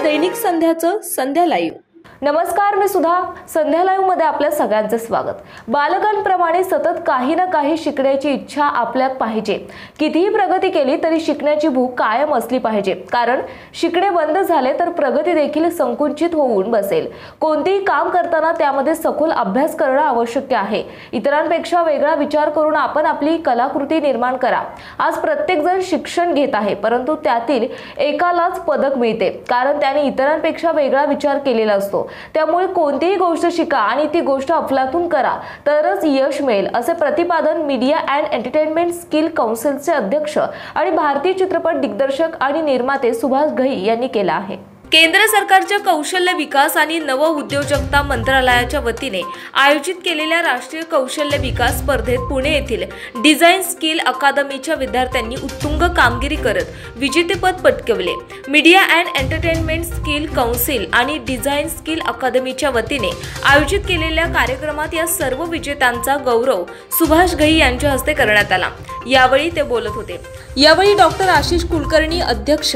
दैनिक संध्याचं संध्या live. नमस्कार, मी सुधा। संध्या live मध्ये आपल्या सगळ्यांचं स्वागत। बालकांप्रमाणे सतत काही ना काही शिकण्याची इच्छा आपल्यात पाहिजे। कितीही प्रगती केली तरी शिकण्याची भूक कायम असली पाहिजे, कारण शिकणे बंद झाले तर प्रगती देखील संकुचित होऊन बसेल। कोणतेही काम करताना त्यामध्ये सखोल अभ्यास करणं आवश्यक आहे। इतरांपेक्षा वेगळा विचार करून आपण आपली कलाकृती निर्माण करा। आज प्रत्येक जण शिक्षण घेत आहे, परंतु त्यातील एकालाच पदक मिळते, कारण त्याने इतरांपेक्षा वेगळा विचार केलेला असतो। त्यामुळे कोणतीही गोष्ट शिका आणि ती गोष्ट अफलातून करा, तरच यश मिळेल, असे प्रतिपादन मीडिया अँड एंटरटेनमेंट स्किल काउन्सिलचे अध्यक्ष आणि भारतीय चित्रपट दिग्दर्शक आणि निर्माते सुभाष घई यांनी केले आहे। केंद्र सरकारच्या कौशल्य विकास आणि नव उद्योजकता मंत्रालयाच्या वतीने आयोजित केलेल्या राष्ट्रीय कौशल्य विकास स्पर्धेत पुणे येथील डिझाईन स्किल अकादमीच्या विद्यार्थ्यांनी उत्तुंग कामगिरी करत विजेतेपद पटकावले। Media and entertainment skill council आणि डिझाईन स्किल अकादमीच्या वतीने आयोजित केलेल्या कार्यक्रमात या सर्व विजेत्यांचा गौरव सुभाष घई यांच्या हस्ते करण्यात आला। यावेळी ते बोलत होते। यावेळी डॉक्टर आशिष कुलकर्णी, अध्यक्ष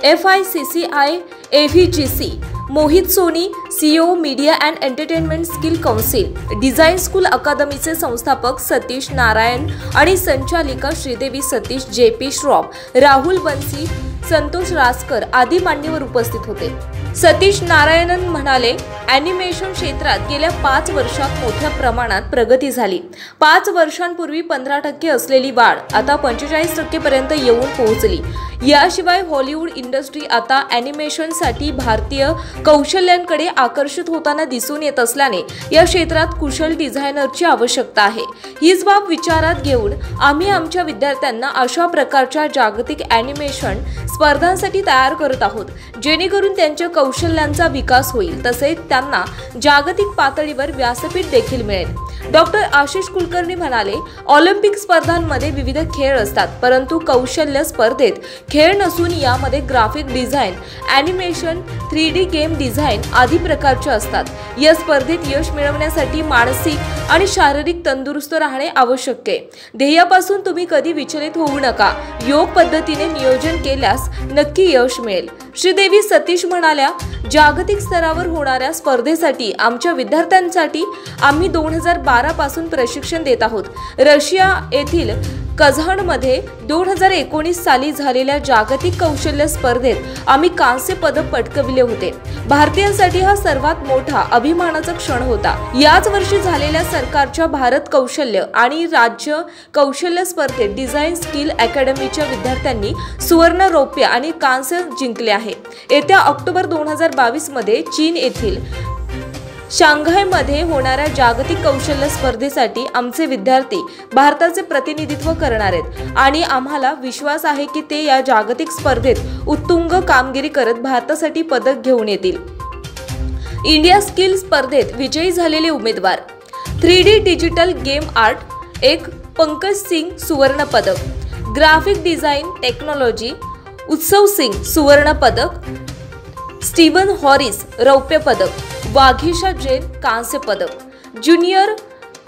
FICCI AVGC, Mohit Soni, CEO media and entertainment skill council, design school अकादमीचे संस्थापक सतीश नारायण आणि संचालिका श्रीदेवी सतीश, JP श्रॉफ, राहुल बन्सी, संतोष रासकर आदी मान्यवर उपस्थित होते। सतीश नारायणन म्हणाले, ॲनिमेशन क्षेत्रात गेल्या 5 वर्षात मोठ्या प्रमाणात प्रगती झाली। 5 वर्षांपूर्वी 15% असलेली वाढ आता 45% पर्यंत येऊन पोहोचली। याशिवाय हॉलिवूड इंडस्ट्री आता ॲनिमेशनसाठी भारतीय कौशल्यांकडे आकर्षित होताना दिसून येत असल्याने या क्षेत्रात कुशल डिझायनरची आवश्यकता आहे। हीच बाब विचारात घेऊन आम्ही आमच्या विद्यार्थ्यांना अशा प्रकारच्या जागतिक ॲनिमेशन स्पर्धांसाठी तयार करत आहोत, जेणेकरून त्यांच्या कौशल्यांचा विकास होईल, तसेच त्यांना जागतिक पातळीवर व्यासपीठ देखील मिळेल। डॉक्टर आशिष कुलकर्णी म्हणाले, ऑलिम्पिक स्पर्धांमध्ये विविध खेळ असतात, परंतु कौशल्य स्पर्धेत खेळ नसून यामध्ये graphic design, animation, 3D game design आदी प्रकारचे असतात। या स्पर्धेत यश मिळवण्यासाठी मानसिक आणि शारीरिक तंदुरुस्त राहणे आवश्यक आहे। ध्येयापासून तुम्ही कधी विचलित होऊ नका। योग पद्धतीने नियोजन केल्यास नक्की यश मिळेल। श्रीदेवी सतीश म्हणाल्या, जागतिक स्तरावर होणाऱ्या स्पर्धेसाठी आमच्या विद्यार्थ्यांसाठी आम्ही 2012 पासून प्रशिक्षण देत आहोत। रशिया येथील कझानमध्ये 2019 साली झालेल्या जागतिक कौशल्य स्पर्धेत आम्ही कांस्य पदक पटकावले होते। भारतीयांसाठी हा सर्वात मोठा अभिमानाचा क्षण होता। याच वर्षी झालेल्या सरकारच्या भारत कौशल्य आणि राज्य कौशल्य स्पर्धेत डिझाईन स्किल अकॅडमीच्या विद्यार्थ्यांनी सुवर्ण, रौप्य आणि कांस्य जिंकले आहे। येत्या ऑक्टोबर 2022 मध्ये चीन येथील शांघायमध्ये होणाऱ्या जागतिक कौशल्य स्पर्धेसाठी आमचे विद्यार्थी भारताचे प्रतिनिधित्व करणार आहेत आणि आम्हाला विश्वास आहे की ते या जागतिक स्पर्धेत उत्तुंग कामगिरी करत भारतासाठी पदक घेऊन येतील। इंडिया स्किल स्पर्धेत विजयी झालेले उमेदवार: 3D digital game art 1, Pankaj Singh सुवर्ण पदक, ग्राफिक डिझाईन टेक्नॉलॉजी उत्सव सिंग सुवर्ण पदक, स्टीवन हॉरिस रौप्य पदक, वाघेशा जैन कांस्य पदक। ज्युनियर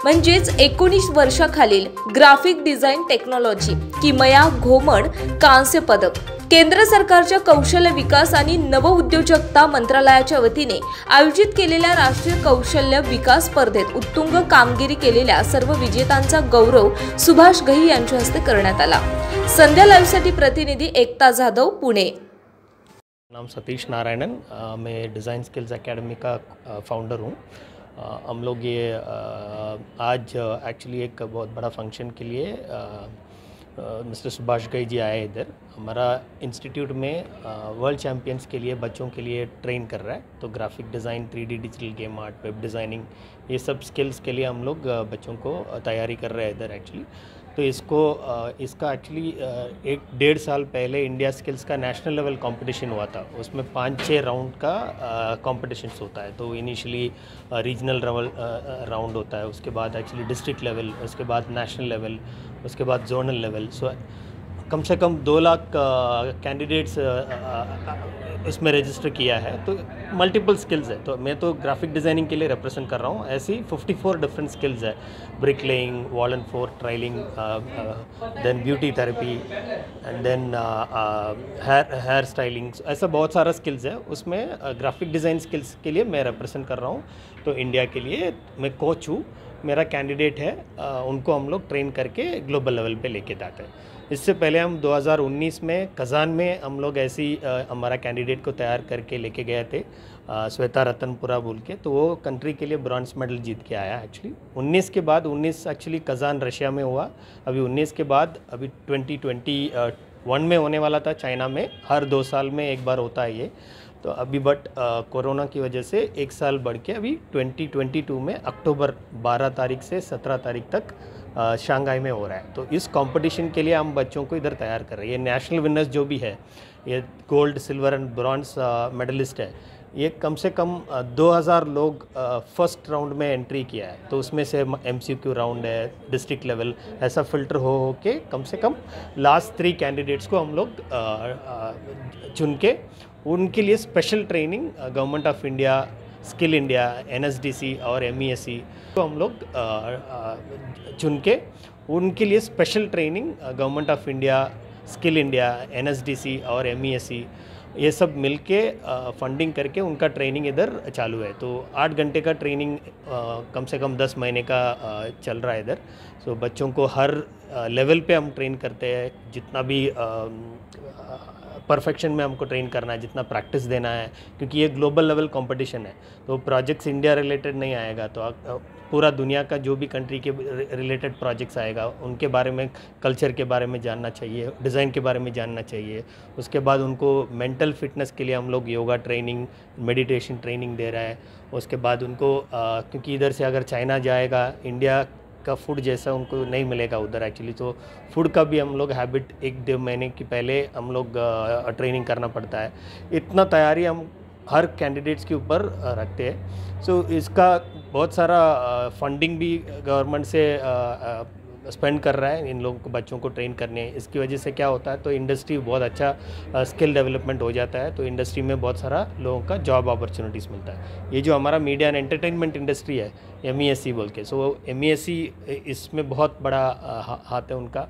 म्हणजेच 19 वर्षाखालील ग्राफिक डिझाईन टेक्नॉलॉजी किमया घोमण कांस्य पदक। केंद्र सरकारच्या कौशल्य विकास आणि नव उद्योजकता मंत्रालयाच्या वतीने आयोजित केलेल्या राष्ट्रीय कौशल्य विकास स्पर्धेत उत्तुंग कामगिरी केलेल्या सर्व विजेत्यांचा गौरव सुभाष घई यांच्या हस्ते करण्यात आला। संध्या लाईव्हसाठी प्रतिनिधी एकता जाधव, पुणे। नाम सतीश नारायणन, मैं डिज़ाइन स्किल्स एकेडमी का फाउंडर हूँ। हम लोग ये आज एक्चुअली एक बहुत बड़ा फंक्शन के लिए मिस्टर सुभाष घई जी आए इधर। हमारा इंस्टीट्यूट में वर्ल्ड चैम्पियंस के लिए बच्चों के लिए ट्रेन कर रहा है, तो graphic design, 3D digital game art, web designing, ये सब स्किल्स के लिए हम लोग बच्चों को तैयारी कर रहे हैं इधर एक्चुअली। तो इसका एक्चुअली 1-1.5 साल पहले इंडिया स्किल्स का नेशनल लेवल कंपटीशन हुआ था। उसमें 5-6 राउंड का कंपटीशन होता है। तो इनिशियली रीजनल राउंड होता है, उसके बाद एक्चुअली डिस्ट्रिक्ट लेवल, उसके बाद नेशनल लेवल, उसके बाद जोनल लेवल। सो कम से कम 2 लाख कैंडिडेट्स इसमें रजिस्टर किया है। तो मल्टीपल स्किल्स है, तो मैं तो ग्राफिक डिज़ाइनिंग के लिए रिप्रेजेंट कर रहा हूँ। ऐसी 54 डिफरेंट स्किल्स है, brick laying, wall and floor tiling, then beauty therapy and then hair styling, ऐसा बहुत सारा स्किल्स है। उसमें ग्राफिक डिज़ाइन स्किल्स के लिए मैं रिप्रेजेंट कर रहा हूँ। तो इंडिया के लिए मैं कोच हूँ, मेरा कैंडिडेट है, उनको हम लोग ट्रेन करके ग्लोबल लेवल पे लेके जाते हैं। इससे पहले हम 2019 में कज़ान में हम लोग ऐसी हमारा कैंडिडेट को तैयार करके लेके गए थे, श्वेता रतनपुरा बोल के। तो वो कंट्री के लिए ब्रॉन्ज मेडल जीत के आया एक्चुअली। 19 के बाद 19 एक्चुअली कज़ान रशिया में हुआ, अभी 19 के बाद अभी 2021 में होने वाला था चाइना में। हर 2 साल में एक बार होता है ये। तो अभी बट कोरोना की वजह से 1 साल बढ़ के अभी 2022 में अक्टूबर 12 तारीख से 17 तारीख तक शंघाई में हो रहा है। तो इस कंपटीशन के लिए हम बच्चों को इधर तैयार कर रहे हैं। ये नेशनल विनर्स जो भी है, ये gold, silver and bronze medallist है, ये कम से कम 2000 लोग फर्स्ट राउंड में एंट्री किया है। तो उसमें से MCQ राउंड है, डिस्ट्रिक्ट लेवल, ऐसा फिल्टर हो के कम से कम लास्ट 3 कैंडिडेट्स को हम लोग चुन के उनके लिए special training government of India, skill India, NSDC और MESC को हम लोग चुन के उनके लिए special training government of India, skill India, NSDC और MESC ये सब मिलके फंडिंग करके उनका ट्रेनिंग इधर चालू है। तो 8 घंटे का ट्रेनिंग कम से कम 10 महीने का चल रहा है इधर। सो बच्चों को हर लेवल पे हम ट्रेन करते हैं, जितना भी परफेक्शन में हमको ट्रेन करना है, जितना प्रैक्टिस देना है, क्योंकि ये ग्लोबल लेवल कंपटीशन है। तो प्रोजेक्ट्स इंडिया रिलेटेड नहीं आएगा, तो पूरा दुनिया का जो भी कंट्री के रिलेटेड प्रोजेक्ट्स आएगा उनके बारे में, कल्चर के बारे में जानना चाहिए, डिज़ाइन के बारे में जानना चाहिए। उसके बाद उनको मेंटल फिटनेस के लिए हम लोग योगा ट्रेनिंग, मेडिटेशन ट्रेनिंग दे रहा है। उसके बाद उनको क्योंकि इधर से अगर चाइना जाएगा, इंडिया का फूड जैसा उनको नहीं मिलेगा उधर एक्चुअली। तो फूड का भी हम लोग हैबिट 1-2 महीने की पहले हम लोग ट्रेनिंग करना पड़ता है। इतना तैयारी हम हर कैंडिडेट्स के ऊपर रखते हैं। सो इसका बहुत सारा फंडिंग भी गवर्नमेंट से स्पेंड कर रहा है इन लोगों को, बच्चों को ट्रेन करने। इसकी वजह से क्या होता है, तो इंडस्ट्री बहुत अच्छा स्किल डेवलपमेंट हो जाता है। तो इंडस्ट्री में बहुत सारा लोगों का जॉब अपॉर्चुनिटीज़ मिलता है। ये जो हमारा मीडिया एंड एंटरटेनमेंट इंडस्ट्री है, MESC बोल के, सो MESC इसमें बहुत बड़ा हाथ है उनका।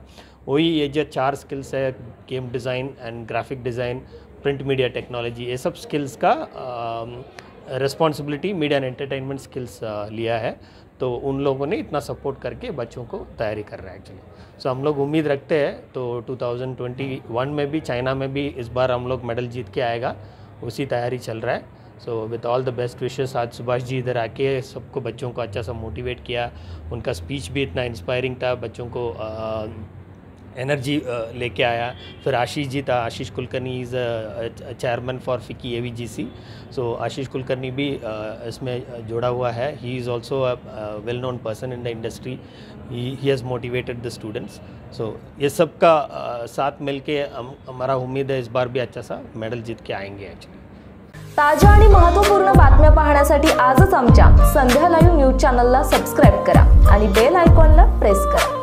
वही ये जो 4 स्किल्स है, game design and graphic design, print media technology, ये सब स्किल्स का responsibility media and entertainment skills लिया है। तो उन लोगों ने इतना सपोर्ट करके बच्चों को तैयारी कर रहा है एक्चुअली। सो हम लोग उम्मीद रखते हैं तो 2021 में भी, चाइना में भी इस बार हम लोग मेडल जीत के आएगा, उसी तैयारी चल रहा है। So with all the best wishes. आज सुभाष जी इधर आके सबको, बच्चों को अच्छा सा मोटिवेट किया। उनका स्पीच भी इतना इंस्पायरिंग था, बच्चों को एनर्जी लेके आया। फिर आशीष जी था, Ashish Kulkarni is chairman for FICCI AVGC। So Ashish Kulkarni भी इसमें जुड़ा हुआ है। He is also a well known person in the industry. He has motivated the students. So ये सब का साथ मिल के हमारा उम्मीद है इस बार भी अच्छा सा मेडल जीत के आएंगे एक्चुअली। ताज्या आणि महत्त्वपूर्ण बातम्या पाहण्यासाठी आजच आमच्या संध्या लाईव्ह न्यूज चॅनलला सबस्क्राईब करा आणि बेल आयकॉनला प्रेस करा।